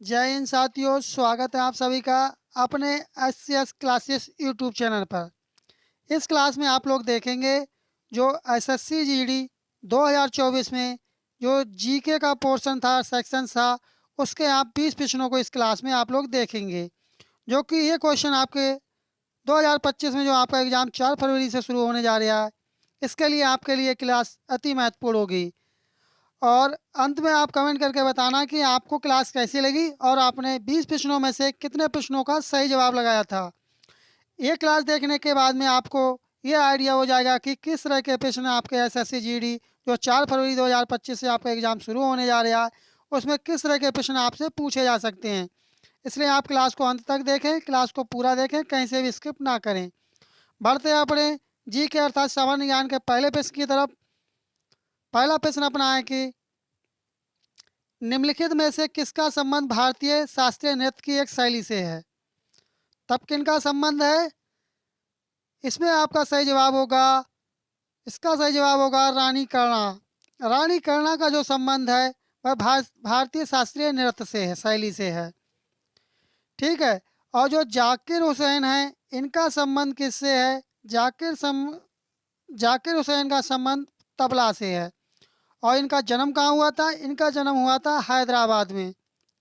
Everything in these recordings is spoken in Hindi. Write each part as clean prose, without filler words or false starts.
जय हिंद साथियों, स्वागत है आप सभी का अपने एस क्लासेस यूट्यूब चैनल पर। इस क्लास में आप लोग देखेंगे जो एसएससी जीडी 2024 में जो जीके का पोर्शन था, सेक्शन था, उसके आप 20 प्रश्नों को इस क्लास में आप लोग देखेंगे। जो कि ये क्वेश्चन आपके 2025 में जो आपका एग्ज़ाम 4 फरवरी से शुरू होने जा रहा है, इसके लिए आपके लिए क्लास अति महत्वपूर्ण होगी। और अंत में आप कमेंट करके बताना कि आपको क्लास कैसी लगी और आपने 20 प्रश्नों में से कितने प्रश्नों का सही जवाब लगाया था। ये क्लास देखने के बाद में आपको ये आइडिया हो जाएगा कि किस तरह के प्रश्न आपके एसएससी जीडी जो 4 फरवरी 2025 से आपका एग्ज़ाम शुरू होने जा रहा है, उसमें किस तरह के प्रश्न आपसे पूछे जा सकते हैं। इसलिए आप क्लास को अंत तक देखें, क्लास को पूरा देखें, कहीं से भी स्किप ना करें। बढ़ते हैं अपने जी के अर्थात सामान्य ज्ञान के पहले प्रश्न की तरफ। पहला प्रश्न अपना है कि निम्नलिखित में से किसका संबंध भारतीय शास्त्रीय नृत्य की एक शैली से है। तब किनका संबंध है? इसमें आपका सही जवाब होगा, इसका सही जवाब होगा रानी कर्णा। रानी कर्णा का जो संबंध है वह भारतीय शास्त्रीय नृत्य से है, शैली से है। ठीक है। और जो जाकिर हुसैन है, इनका संबंध किससे है? जाकिर हुसैन का संबंध तबला से है। और इनका जन्म कहाँ हुआ था? इनका जन्म हुआ था हैदराबाद में।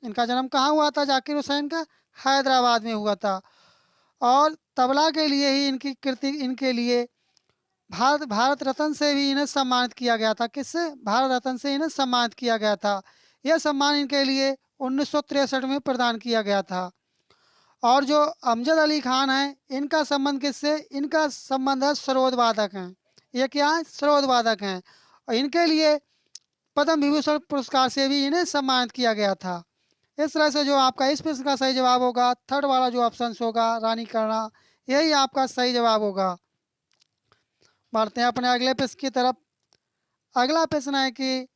इनका जन्म कहाँ हुआ था जाकिर हुसैन का? हैदराबाद में हुआ था। और तबला के लिए ही इनकी कृति, इनके लिए भारत भारत रत्न से भी इन्हें सम्मानित किया गया था। किससे? भारत रत्न से इन्हें सम्मानित किया गया था। यह सम्मान इनके लिए 1963 में प्रदान किया गया था। और जो अमजद अली खान है, इनका संबंध किससे? इनका संबंध है सरोद वादक हैं। ये क्या है? सरोद वादक हैं। और इनके लिए पद्म विभूषण पुरस्कार से भी इन्हें सम्मानित किया गया था। इस तरह से जो आपका इस प्रश्न का सही जवाब होगा, थर्ड वाला जो ऑप्शन होगा रानी कर्णा, यही आपका सही जवाब होगा। बढ़ते हैं अपने अगले प्रश्न की तरफ। अगला प्रश्न है कि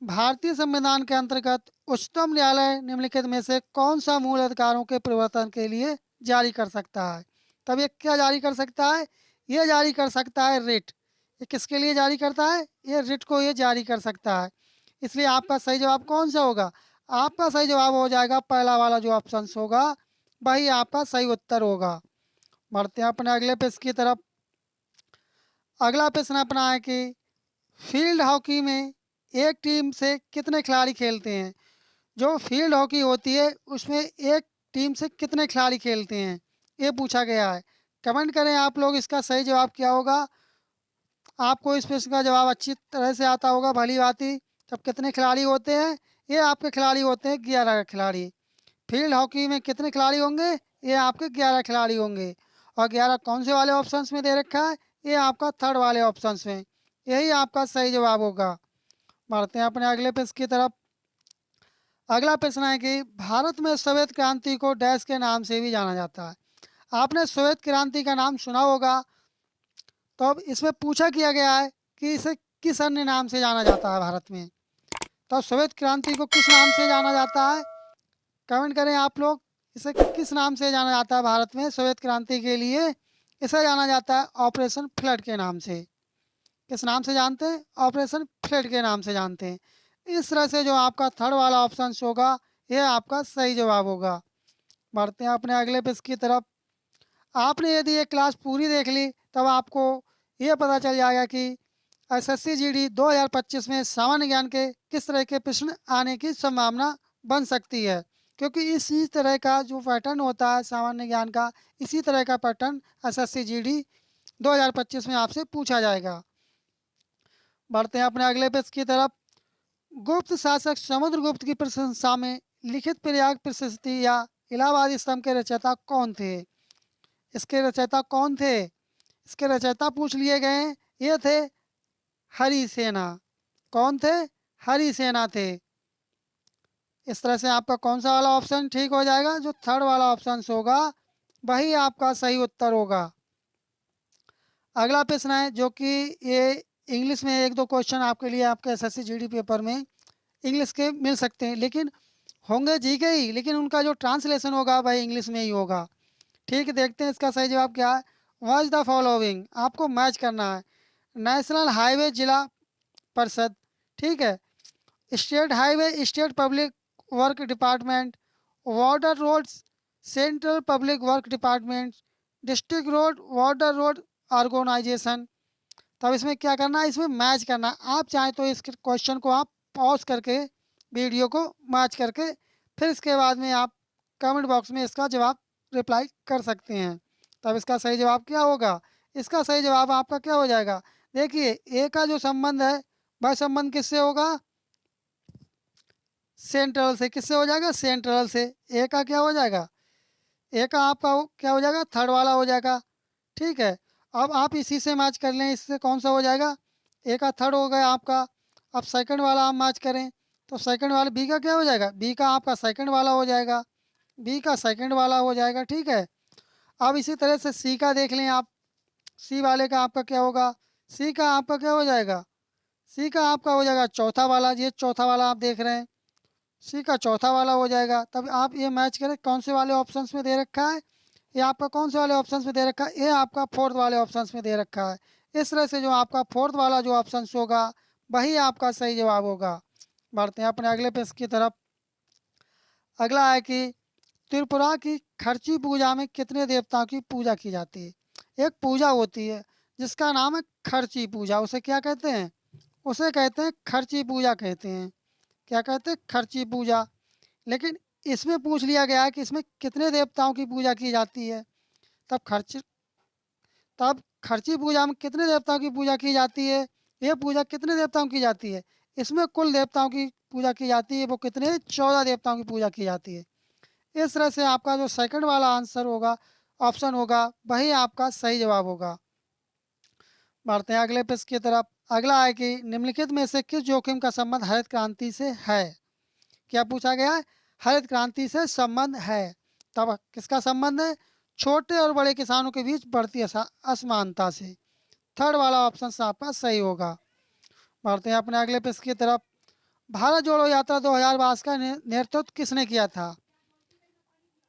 भारतीय संविधान के अंतर्गत उच्चतम न्यायालय निम्नलिखित में से कौन सा मूल अधिकारों के परिवर्तन के लिए जारी कर सकता है। तब ये क्या जारी कर सकता है? ये जारी कर सकता है रिट। ये किसके लिए जारी करता है? ये रिट को ये जारी कर सकता है। इसलिए आपका सही जवाब कौन सा होगा? आपका सही जवाब हो जाएगा पहला वाला जो ऑप्शन होगा, वही आपका सही उत्तर होगा। बढ़ते हैं अपने अगले प्रश्न की तरफ। अगला प्रश्न अपना है कि फील्ड हॉकी में एक टीम से कितने खिलाड़ी खेलते हैं। जो फील्ड हॉकी होती है उसमें एक टीम से कितने खिलाड़ी खेलते हैं, ये पूछा गया है। कमेंट करें आप लोग, इसका सही जवाब क्या होगा। आपको इस प्रश्न का जवाब अच्छी तरह से आता होगा, भली बात ही। तब कितने खिलाड़ी होते हैं? ये आपके खिलाड़ी होते हैं 11 खिलाड़ी। फील्ड हॉकी में कितने खिलाड़ी होंगे? ये आपके 11 खिलाड़ी होंगे। और 11 कौन से वाले ऑप्शंस में दे रखा है? ये आपका थर्ड वाले ऑप्शंस में। यही आपका सही जवाब होगा। बढ़ते हैं अपने अगले प्रश्न की तरफ। अगला प्रश्न है कि भारत में श्वेत क्रांति को डैश के नाम से भी जाना जाता है। आपने श्वेत क्रांति का नाम सुना होगा। तो अब इसमें पूछा किया गया है कि इसे किस अन्य नाम से जाना जाता है भारत में। तो श्वेत क्रांति को किस नाम से जाना जाता है? कमेंट करें आप लोग, इसे किस नाम से जाना जाता है भारत में श्वेत क्रांति के लिए? इसे जाना जाता है ऑपरेशन फ्लड के नाम से। किस नाम से जानते हैं? ऑपरेशन फ्लड के नाम से जानते हैं। इस तरह से जो आपका थर्ड वाला ऑप्शन होगा, यह आपका सही जवाब होगा। बढ़ते हैं अपने अगले पेज की तरफ। आपने यदि ये क्लास पूरी देख ली तब आपको ये पता चल जाएगा कि एसएससी जीडी 2025 में सामान्य ज्ञान के किस तरह के प्रश्न आने की संभावना बन सकती है। क्योंकि इसी तरह का जो पैटर्न होता है सामान्य ज्ञान का, इसी तरह का पैटर्न एसएससी जीडी 2025 में आपसे पूछा जाएगा। बढ़ते हैं अपने अगले पेज की तरफ। गुप्त शासक समुद्रगुप्त की प्रशंसा में लिखित प्रयाग प्रशस्ति या इलाहाबाद स्तंभ के रचयिता कौन थे? इसके रचयिता कौन थे? इसके रचयिता पूछ लिए गए। ये थे हरिसेना। कौन थे? हरिसेना थे। इस तरह से आपका कौन सा वाला ऑप्शन ठीक हो जाएगा? जो थर्ड वाला ऑप्शन होगा वही आपका सही उत्तर होगा। अगला प्रश्न है जो कि ये इंग्लिश में एक दो क्वेश्चन आपके लिए आपके एसएससी जीडी पेपर में इंग्लिश के मिल सकते हैं, लेकिन होंगे जी के ही, लेकिन उनका जो ट्रांसलेशन होगा वह इंग्लिश में ही होगा। ठीक है, देखते हैं इसका सही जवाब क्या है। वॉच द फॉलोइंग, आपको मैच करना है। नेशनल हाईवे जिला परिषद, ठीक है, state highway state public work department, water roads, central public work department, district road, water road organization. तब इसमें क्या करना है, इसमें मैच करना है। आप चाहें तो इस क्वेश्चन को आप पॉज करके वीडियो को मैच करके फिर इसके बाद में आप कमेंट बॉक्स में इसका जवाब रिप्लाई कर सकते हैं। तब इसका सही जवाब क्या होगा, इसका सही जवाब आपका क्या हो जाएगा, देखिए ए का जो संबंध है वह संबंध किससे होगा, सेंट्रल से। किससे हो जाएगा, सेंट्रल से। ए का क्या हो जाएगा, ए का आपका क्या हो जाएगा, थर्ड वाला हो जाएगा। ठीक है, अब आप इसी से मैच कर लें, इससे कौन सा हो जाएगा, ए का थर्ड हो गया आपका। अब सेकंड वाला आप मैच करें तो सेकंड वाला बी का क्या हो जाएगा, बी का आपका सेकंड वाला हो जाएगा, बी का सेकंड वाला हो जाएगा। ठीक है, अब इसी तरह से सी का देख लें आप, सी वाले का आपका क्या होगा, सी का आपका क्या हो जाएगा, सी का आपका हो जाएगा चौथा वाला। ये चौथा वाला आप देख रहे हैं, सी का चौथा वाला हो जाएगा। तब आप ये मैच करें कौन से वाले ऑप्शंस में दे रखा है, ये आपका कौन से वाले ऑप्शंस में दे रखा है, ये आपका फोर्थ वाले ऑप्शंस में दे रखा है। इस तरह से जो आपका फोर्थ वाला जो ऑप्शन होगा वही आपका सही जवाब होगा। बढ़ते हैं अपने अगले पेज की तरफ। अगला है कि त्रिपुरा की खर्ची पूजा में कितने देवताओं की पूजा की जाती है। एक पूजा होती है जिसका नाम है खर्ची पूजा, उसे क्या कहते हैं, उसे कहते हैं खर्ची पूजा कहते हैं। क्या कहते हैं, खर्ची पूजा। लेकिन इसमें पूछ लिया गया है कि इसमें कितने देवताओं की पूजा की जाती है। तब खर्ची पूजा में कितने देवताओं की पूजा की जाती है, ये पूजा कितने देवताओं की जाती है, इसमें कुल देवताओं की पूजा की जाती है वो कितने, 14 देवताओं की पूजा की जाती है। इस तरह से आपका जो सेकंड वाला आंसर होगा, ऑप्शन होगा, वही आपका सही जवाब होगा। बढ़ते हैं अगले पेज की तरफ। अगला है कि निम्नलिखित में से किस जोखिम का संबंध हरित क्रांति से है। क्या पूछा गया है, हरित क्रांति से संबंध है। तब किसका संबंध है, छोटे और बड़े किसानों के बीच बढ़ती असमानता से। थर्ड वाला ऑप्शन आपका सही होगा। बढ़ते हैं अपने अगले पेज की तरफ। भारत जोड़ो यात्रा 2022 का नेतृत्व किसने किया था।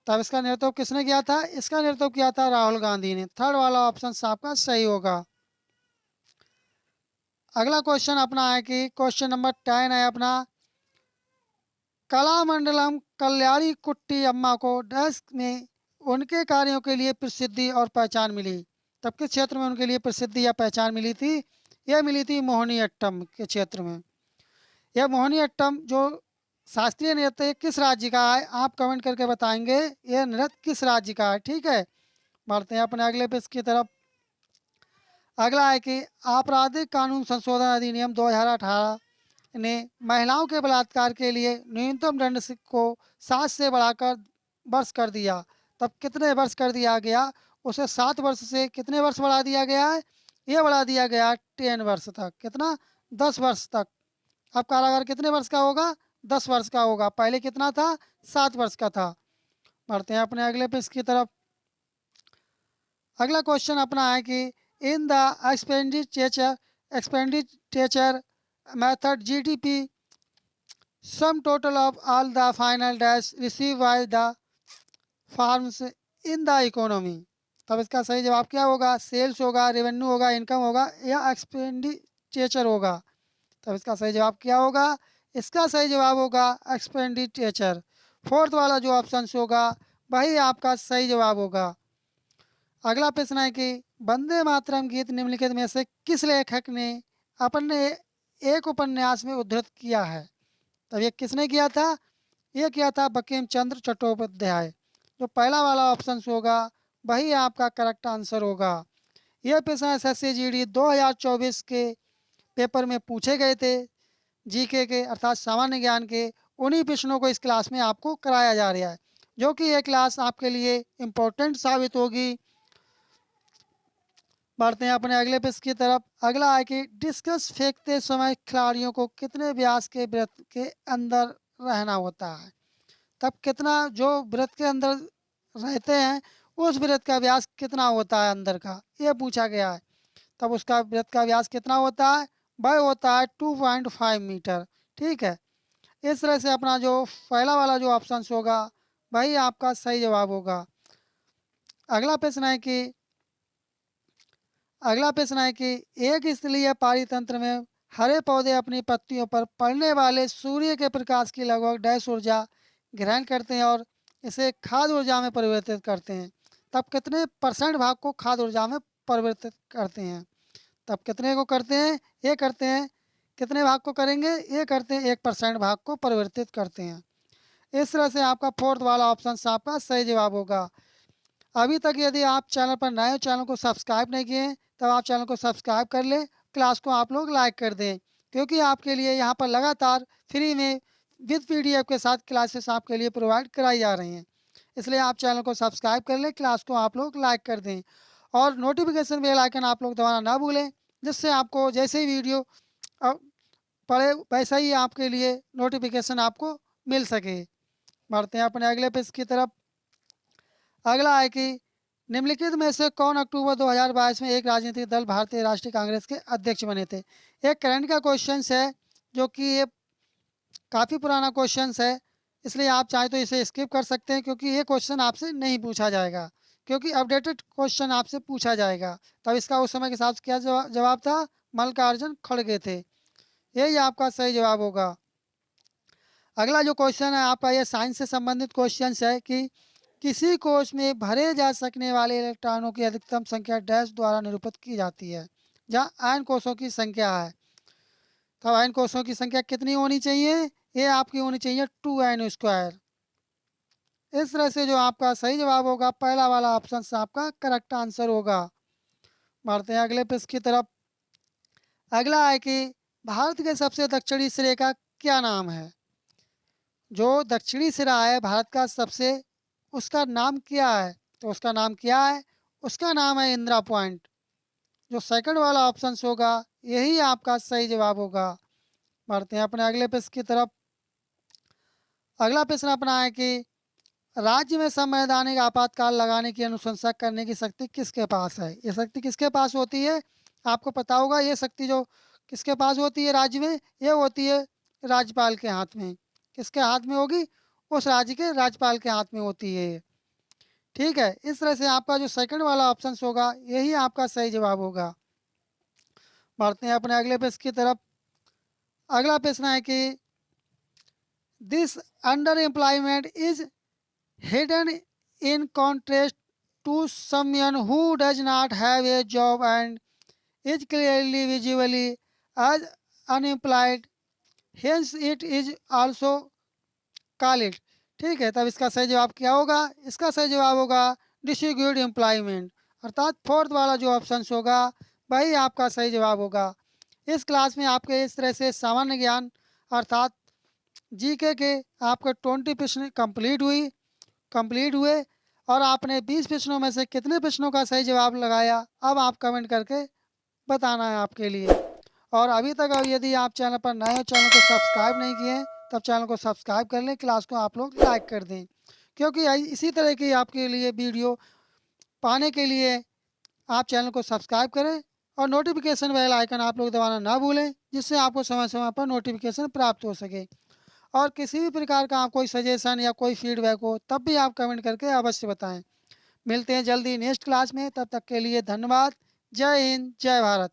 तब इसका नेतृत्व किसने किया था, इसका नेतृत्व किया था राहुल गांधी ने। थर्ड वाला ऑप्शन आपका सही होगा। अगला क्वेश्चन अपना है कि क्वेश्चन नंबर 10 है अपना, कलामंडलम कल्याणी कुट्टी अम्मा को डैश में उनके कार्यों के लिए प्रसिद्धि और पहचान मिली। तब किस क्षेत्र में उनके लिए प्रसिद्धि या पहचान मिली थी, यह मिली थी मोहिनीअट्टम के क्षेत्र में। यह मोहिनीअट्टम जो शास्त्रीय नृत्य किस राज्य का है, आप कमेंट करके बताएंगे यह नृत्य किस राज्य का है। ठीक है, बढ़ते हैं अपने अगले पेज की तरफ। अगला है कि आपराधिक कानून संशोधन अधिनियम 2018 ने महिलाओं के बलात्कार के लिए न्यूनतम दंड को 7 से बढ़ाकर वर्ष कर दिया। तब कितने वर्ष कर दिया गया, उसे 7 वर्ष से कितने वर्ष बढ़ा दिया गया है, ये बढ़ा दिया गया 10 वर्ष तक। कितना, 10 वर्ष तक। अब कारागार कितने वर्ष का होगा, 10 वर्ष का होगा। पहले कितना था, 7 वर्ष का था। बढ़ते हैं अपने अगले पेज की तरफ। अगला क्वेश्चन अपना है कि in the expenditure method GDP sum total of all the final dash receive by the farms in the economy. तब इसका सही जवाब क्या होगा, सेल्स होगा, रेवेन्यू होगा, इनकम होगा या एक्सपेंडिचर होगा। तब इसका सही जवाब क्या होगा, इसका सही जवाब होगा एक्सपेंडिचर। फोर्थ वाला जो ऑप्शन होगा वही आपका सही जवाब होगा। अगला प्रश्न है कि वंदे मातरम गीत निम्नलिखित में से किस लेखक ने अपने एक उपन्यास में उद्धृत किया है। तब ये किसने किया था, ये किया था बंकिम चंद्र चट्टोपाध्याय। जो पहला वाला ऑप्शन होगा वही आपका करेक्ट आंसर होगा। यह प्रश्न एसएससी जीडी 2024 के पेपर में पूछे गए थे, जीके के अर्थात सामान्य ज्ञान के। उन्हीं प्रश्नों को इस क्लास में आपको कराया जा रहा है, जो कि ये क्लास आपके लिए इम्पोर्टेंट साबित होगी। बढ़ते हैं अपने अगले पेज की तरफ। अगला है कि डिस्कस फेंकते समय खिलाड़ियों को कितने व्यास के वृत्त के अंदर रहना होता है। तब कितना जो वृत्त के अंदर रहते हैं उस वृत्त का व्यास कितना होता है अंदर का, ये पूछा गया है। तब उसका वृत्त का व्यास कितना होता है, वह होता है 2.5 मीटर। ठीक है, इस तरह से अपना जो पहला वाला जो ऑप्शन होगा वही आपका सही जवाब होगा। अगला प्रश्न है कि एक स्थलीय पारितंत्र में हरे पौधे अपनी पत्तियों पर पड़ने वाले सूर्य के प्रकाश की लगभग डैश ऊर्जा ग्रहण करते हैं और इसे खाद्य ऊर्जा में परिवर्तित करते हैं, तब कितने परसेंट भाग को खाद्य ऊर्जा में परिवर्तित करते हैं? तब कितने को करते हैं? ये करते हैं। कितने भाग को करेंगे? ये करते हैं 1% भाग को परिवर्तित करते हैं। इस तरह से आपका फोर्थ वाला ऑप्शन आपका सही जवाब होगा। अभी तक यदि आप चैनल पर नए हो, चैनल को सब्सक्राइब नहीं किए हैं, तब आप चैनल को सब्सक्राइब कर लें, क्लास को आप लोग लाइक कर दें, क्योंकि आपके लिए यहाँ पर लगातार फ्री में विद पीडीएफ के साथ क्लासेस आपके लिए प्रोवाइड कराई जा रही हैं। इसलिए आप चैनल को सब्सक्राइब कर लें, क्लास को आप लोग लाइक कर दें और नोटिफिकेशन बेल आइकन आप लोग दबाना ना भूलें, जिससे आपको जैसे ही वीडियो पड़े वैसा ही आपके लिए नोटिफिकेशन आपको मिल सके। बढ़ते हैं अपने अगले पेज की तरफ। अगला है कि निम्नलिखित में से कौन अक्टूबर 2022 में एक राजनीतिक दल भारतीय राष्ट्रीय कांग्रेस के अध्यक्ष बने थे? एक करंट का क्वेश्चन है, जो कि ये काफ़ी पुराना क्वेश्चन है, इसलिए आप चाहे तो इसे स्किप कर सकते हैं, क्योंकि ये क्वेश्चन आपसे नहीं पूछा जाएगा, क्योंकि अपडेटेड क्वेश्चन आपसे पूछा जाएगा। तब इसका उस समय के हिसाब से क्या जवाब था? मल्लिकार्जुन खड़गे थे। यही आपका सही जवाब होगा। अगला जो क्वेश्चन है आपका, ये साइंस से संबंधित क्वेश्चन है कि किसी कोश में भरे जा सकने वाले इलेक्ट्रॉनों की अधिकतम संख्या डैश द्वारा निरूपित की जाती है, जहाँ आयन कोषों की संख्या है। तो आयन कोषों की संख्या कितनी होनी चाहिए? ये आपकी होनी चाहिए 2n²। इस तरह से जो आपका सही जवाब होगा, पहला वाला ऑप्शन से आपका करेक्ट आंसर होगा। बढ़ते हैं अगले पेज की तरफ। अगला है कि भारत के सबसे दक्षिणी सिरे का क्या नाम है? जो दक्षिणी सिरा है भारत का सबसे, उसका नाम क्या है? तो उसका नाम क्या है? उसका नाम है इंदिरा पॉइंट। जो सेकंड वाला ऑप्शन होगा, यही आपका सही जवाब होगा। बढ़ते हैं अपने अगले पेज की तरफ। अगला प्रश्न अपना है कि राज्य में संवैधानिक आपातकाल लगाने की अनुशंसा करने की शक्ति किसके पास है? ये शक्ति किसके पास होती है? आपको पता होगा। ये शक्ति जो किसके पास होती है राज्य में? ये होती है राज्यपाल के हाथ में। किसके हाथ में होगी? उस राज्य के राज्यपाल के हाथ में होती है। ठीक है, इस तरह से आपका जो सेकंड वाला ऑप्शन होगा, यही आपका सही जवाब होगा। बढ़ते हैं अपने अगले प्रश्न की तरफ। अगला प्रश्न है कि this under employment is hidden in contrast to someone who does not have a job and is clearly visibly as unemployed, hence it is also call it। ठीक है, तब इसका सही जवाब क्या होगा? इसका सही जवाब होगा डिस्ट्रीब्यूट एम्प्लॉयमेंट, अर्थात फोर्थ वाला जो ऑप्शन होगा, वही आपका सही जवाब होगा। इस क्लास में आपके इस तरह से सामान्य ज्ञान अर्थात जीके के आपके 20 प्रश्न कंप्लीट हुए और आपने 20 प्रश्नों में से कितने प्रश्नों का सही जवाब लगाया, अब आप कमेंट करके बताना है आपके लिए। और अभी तक यदि आप चैनल पर नए हो, चैनल को सब्सक्राइब नहीं किए हैं, तब चैनल को सब्सक्राइब कर लें, क्लास को आप लोग लाइक कर दें, क्योंकि इसी तरह की आपके लिए वीडियो पाने के लिए आप चैनल को सब्सक्राइब करें और नोटिफिकेशन बेल आइकन आप लोग दबाना ना भूलें, जिससे आपको समय समय पर नोटिफिकेशन प्राप्त हो सके। और किसी भी प्रकार का आप कोई सजेशन या कोई फीडबैक हो, तब भी आप कमेंट करके अवश्य बताएं। मिलते हैं जल्दी नेक्स्ट क्लास में, तब तक के लिए धन्यवाद। जय हिंद, जय भारत।